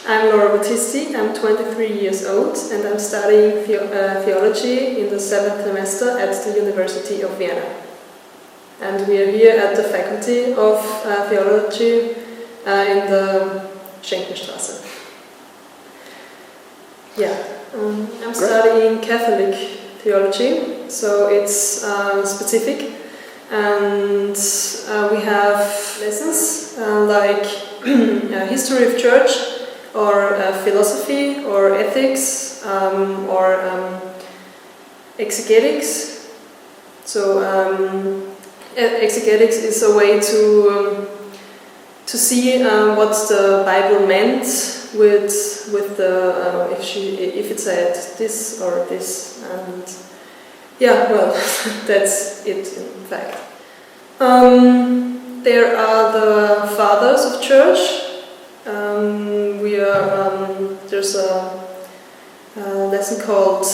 I'm Laura Battisti, I'm 23 years old and I'm studying theology in the 7th semester at the University of Vienna. And we are here at the Faculty of Theology in the Schenkenstraße. I'm studying Catholic theology, so it's specific, and we have lessons like history of church, or philosophy, or ethics, or exegetics. So exegetics is a way to see what the Bible meant with the if it said this or this, and that's it in fact. There are the fathers of church. There's a lesson called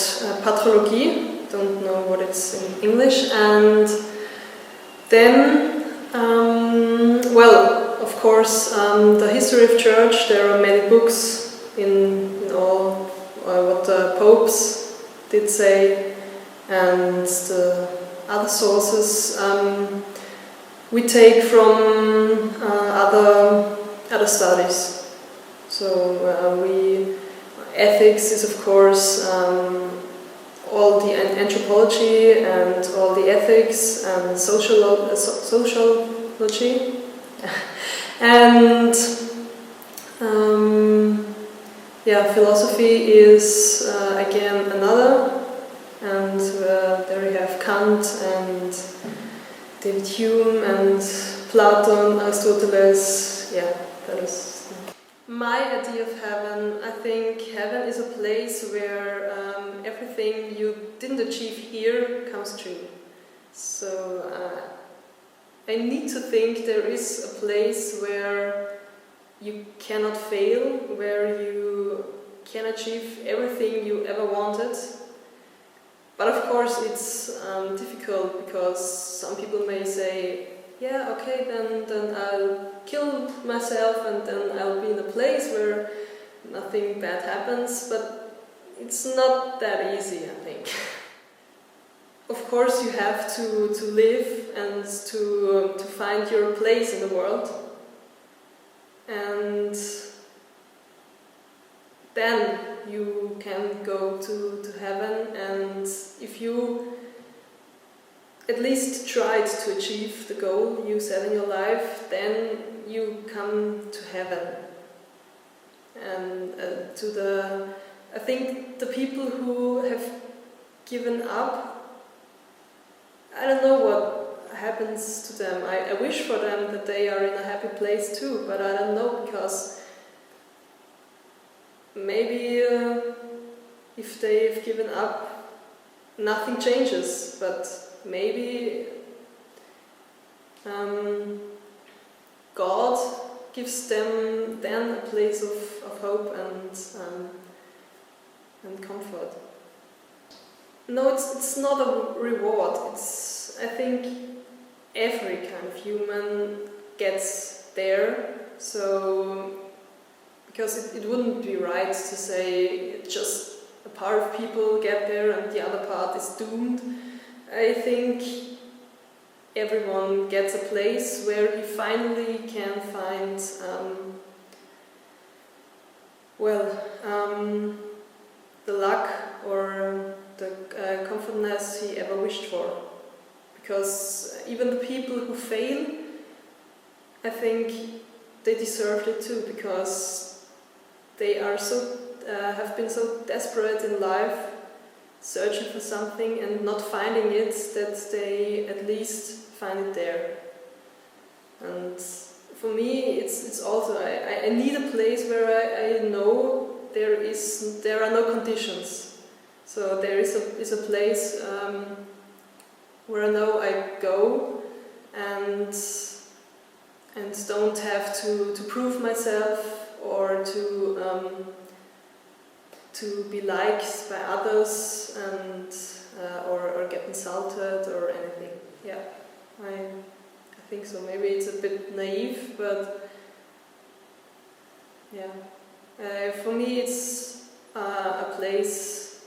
patrology. Don't know what it's in English, and then of course, the history of church. There are many books in all what the popes did say, and the other sources we take from other studies. So ethics is of course all the anthropology and all the ethics and sociology. And philosophy is again another, and there we have Kant and David Hume and Plato, Aristoteles. That is my idea of heaven. I think heaven is a place where everything you didn't achieve here comes true. So I need to think there is a place where you cannot fail, where you can achieve everything you ever wanted. But of course it's difficult, because some people may say, then I'll kill myself and then I'll be in a place where nothing bad happens, but it's not that easy, I think. Of course you have to live and to find your place in the world, and then you can go to heaven, and if you at least tried to achieve the goal you set in your life, then you come to heaven. And I think the people who have given up, I don't know what happens to them. I wish for them that they are in a happy place too, but I don't know, because maybe if they've given up, nothing changes, but maybe God gives them then a place of hope and comfort. No, it's not a reward. I think every kind of human gets there. So, because it wouldn't be right to say just a part of people get there and the other part is doomed. I think everyone gets a place where he finally can find the luck or the comfortness he ever wished for. Because even the people who fail, I think they deserved it too, because they are have been so desperate in life, searching for something and not finding it, that they at least find it there. And for me, it's also I need a place where I know there are no conditions. So there is a place where I know I go and don't have to prove myself or to be liked by others and or get insulted or anything. I think so. Maybe it's a bit naive, but For me, it's a place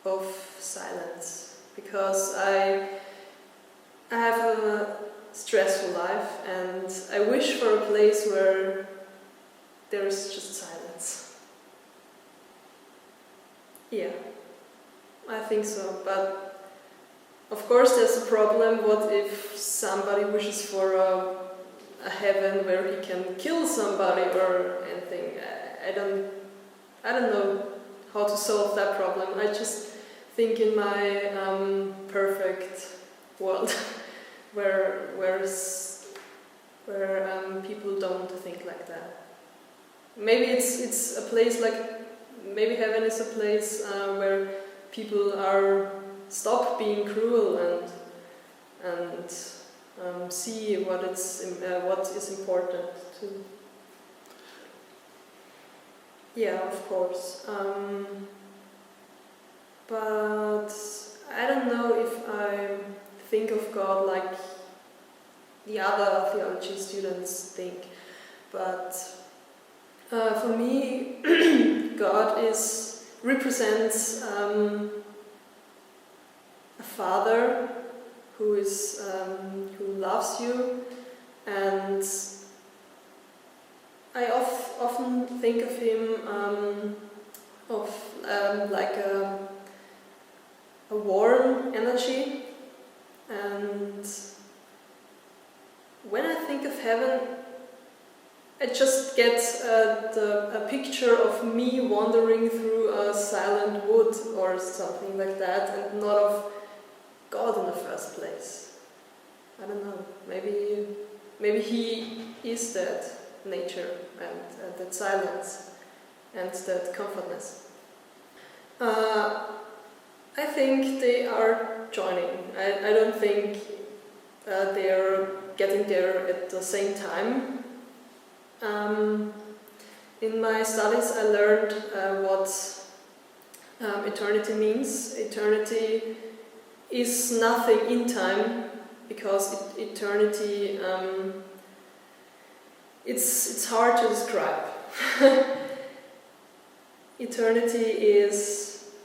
of silence, because I have a stressful life, and I wish for a place where there is just silence. Yeah, I think so, but of course there's a problem. What if somebody wishes for a heaven where he can kill somebody or anything? I don't know how to solve that problem. I just think in my perfect world where people don't think like that. Maybe it's a place maybe heaven is a place where people stop being cruel and see what is important to. Yeah, of course. But I don't know if I think of God like the other theology students think. But for me, God represents a father who loves you, and I often think of him like a warm energy, and when I think of heaven, I just get a picture of me wandering through a silent wood or something like that, and not of God in the first place. I don't know. Maybe he is that nature and that silence and that comfortness. I think they are joining. I don't think they are getting there at the same time. In my studies, I learned what eternity means. Eternity is nothing in time, because eternity it's hard to describe.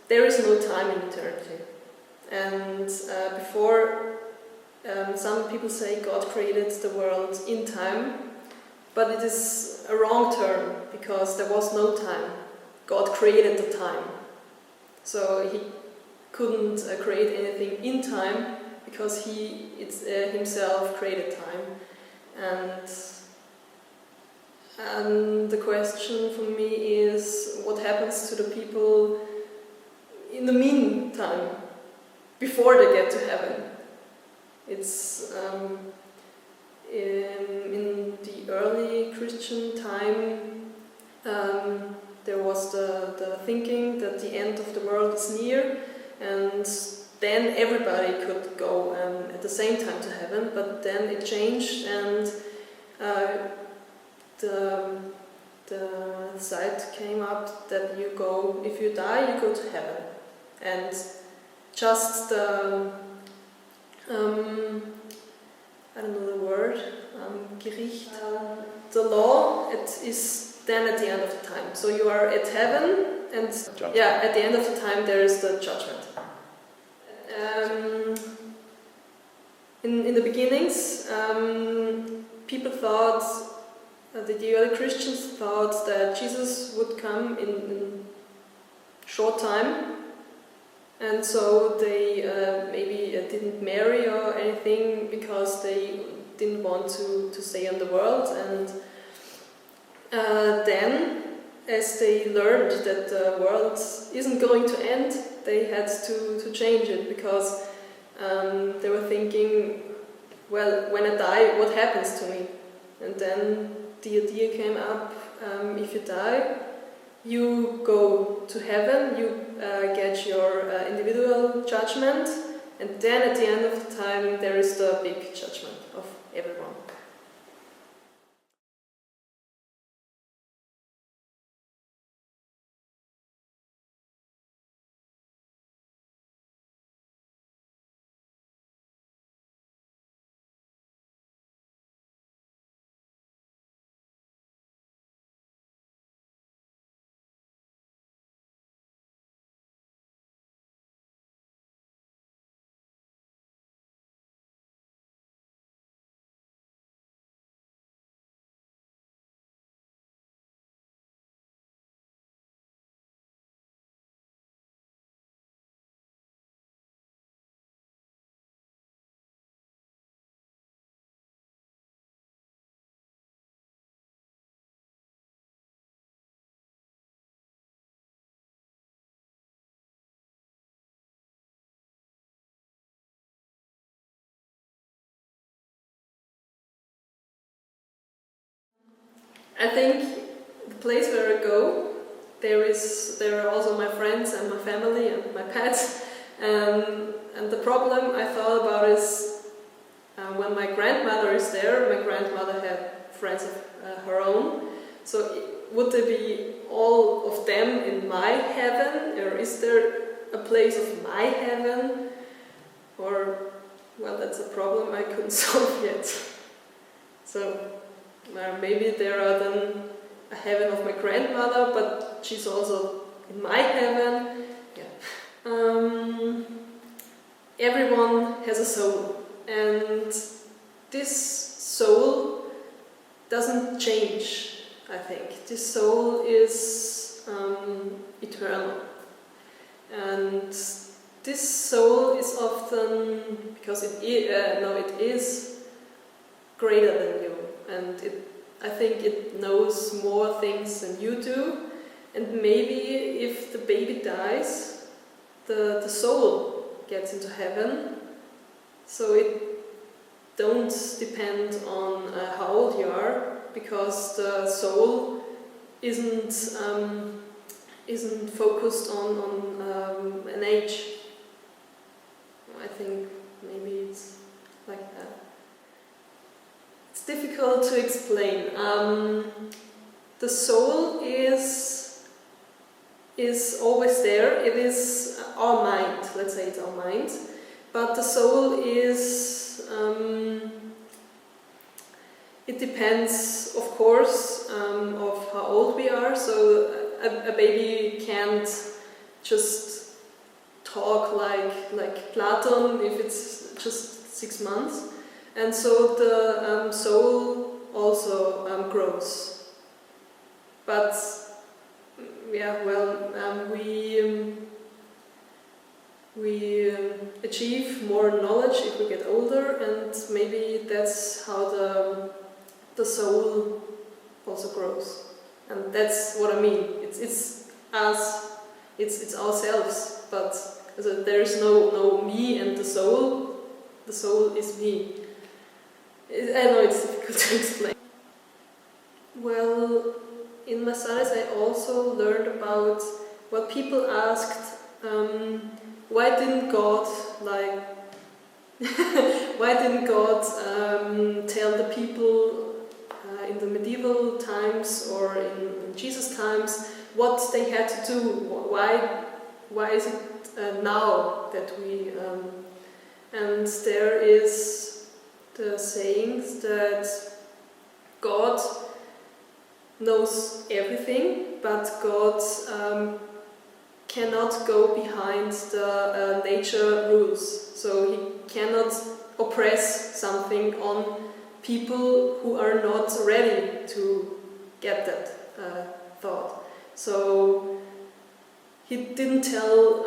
There is no time in eternity, and before some people say God created the world in time. But it is a wrong term, because there was no time. God created the time. So he couldn't create anything in time, because he himself created time. And the question for me is, what happens to the people in the meantime, before they get to heaven? It's in the early Christian time, there was the thinking that the end of the world is near, and then everybody could go at the same time to heaven. But then it changed, and the side came up that if you die, you go to heaven, and just I don't know the word, Gericht, the law, it is then at the end of the time. So you are at heaven, and judgment. Yeah, at the end of the time there is the judgment. In the beginnings, people thought, the early Christians thought that Jesus would come in short time. And so they maybe didn't marry or anything, because they didn't want to stay in the world. And then, as they learned that the world isn't going to end, they had to change it, because they were thinking, well, when I die, what happens to me? And then the idea came up, if you die, you go to heaven, you get your individual judgment, and then at the end of the time there is the big judgment of everyone. I think the place where I go, there are also my friends and my family and my pets. And the problem I thought about is when my grandmother is there. My grandmother had friends of her own. So would there be all of them in my heaven, or is there a place of my heaven? Or, well, that's a problem I couldn't solve yet. So maybe there are then a heaven of my grandmother, but she's also in my heaven. Yeah. Everyone has a soul, and this soul doesn't change, I think. This soul is eternal. And this soul is often, because it is greater than you, and I think it knows more things than you do. And maybe if the baby dies, the soul gets into heaven, so it don't depend on how old you are, because the soul isn't focused on an age. I think maybe it's like that. It's difficult to explain. The soul is always there. It is our mind. Let's say it's our mind, but the soul is. It depends, of course, of how old we are. So a baby can't just talk like Platon if it's just 6 months, and so the soul also grows. But yeah, well, we achieve more knowledge if we get older, and maybe that's how the soul also grows. And that's what I mean. It's us, it's ourselves, but there is no me and the soul. The soul is me. I know it's difficult to explain. Well, in my studies I also learned about what people asked, why didn't God tell the people in the medieval times or in Jesus times what they had to do? Why is it now that we... and there is the sayings that God knows everything, but God cannot go behind the nature rules. So he cannot oppress something on people who are not ready to get that thought. So he didn't tell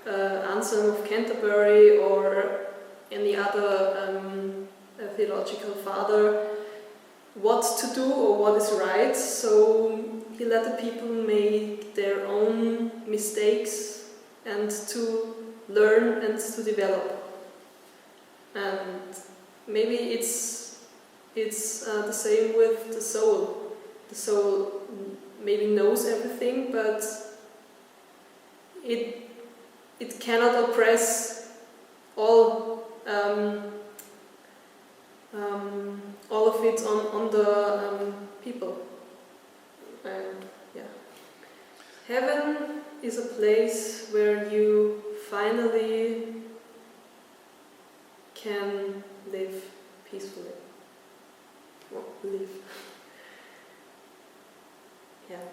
Anselm of Canterbury or any other theological father what to do or what is right, so he let the people make their own mistakes and to learn and to develop. And maybe it's the same with the soul. The soul maybe knows everything, but it cannot oppress all of it on the people. Yeah. Heaven is a place where you finally can live peacefully. Well, live. Yeah.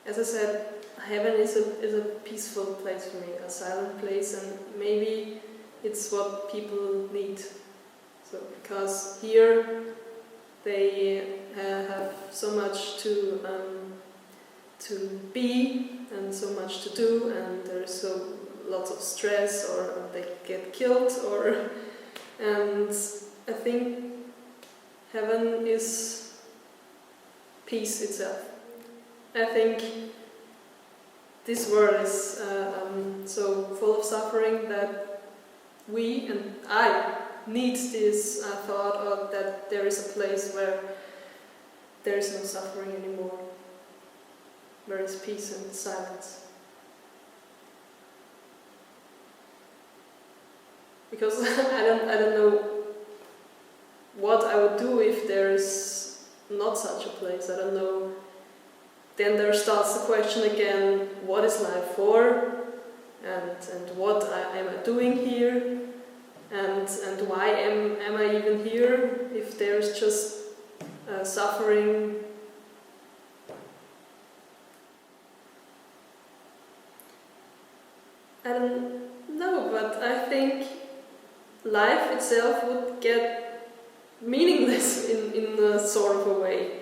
As I said, heaven is a peaceful place for me, a silent place, and maybe it's what people need. So, because here they have so much to be and so much to do, and there's so lots of stress, or they get killed, and I think heaven is peace itself. I think this world is so full of suffering that we and I need this thought, or that there is a place where there is no suffering anymore, where is peace and silence. Because I don't know what I would do if there is not such a place. I don't know. Then there starts the question again: what is life for? And what am I doing here? And why am I even here if there is just suffering? I don't know, but I think life itself would get meaningless in a sort of a way.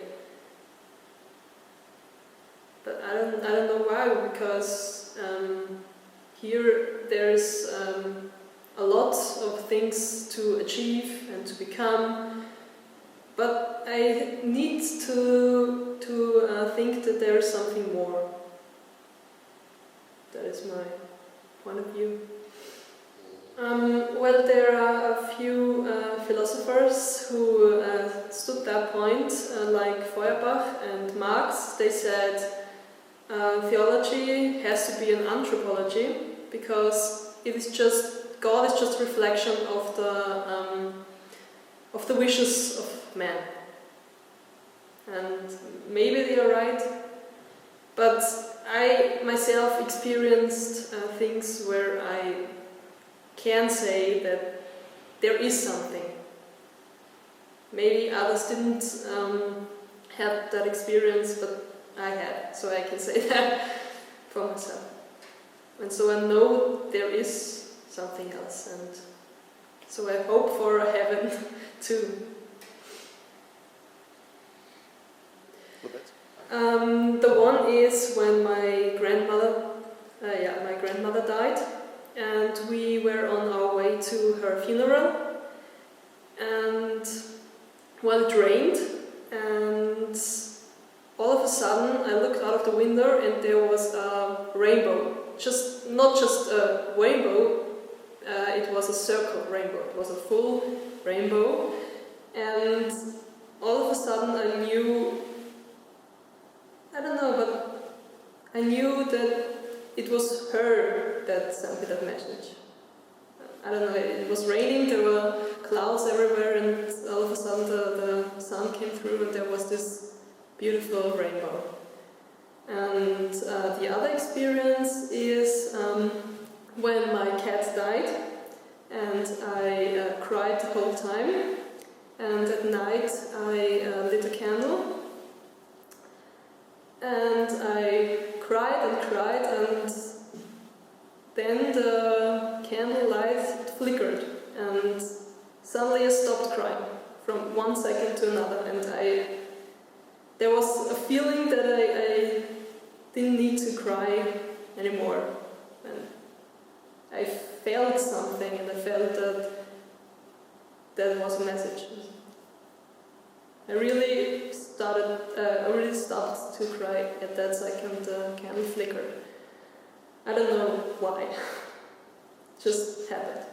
But I don't know why, because here there's a lot of things to achieve and to become, but I need to think that there is something more. That is my point of view. Well, there are a few philosophers who stood that point, like Feuerbach and Marx. They said theology has to be an anthropology, because it is just God is just a reflection of the wishes of man. And maybe they are right, but I myself experienced things where I can say that there is something. Maybe others didn't have that experience, but I had, so I can say that for myself. And so I know there is something else, and so I hope for a heaven too. The one is when my grandmother died, and we were on our way to her funeral, and well, it rained, and all of a sudden I looked out of the window and there was a rainbow. Not just a rainbow, it was a circle rainbow. It was a full rainbow, and all of a sudden I knew, I don't know, but I knew that it was her that sent me that message. I don't know, it was raining, there were clouds everywhere, and all of a sudden the sun came through and there was this beautiful rainbow. And the other experience is when my cat died, and I cried the whole time, and at night I lit a candle, and I cried, and then the candle light flickered, and suddenly I stopped crying from 1 second to another, and there was a feeling that I didn't need to cry anymore, and I felt something, and I felt that was a message. I really stopped to cry at that second. The candle flickered. I don't know why. Just happened.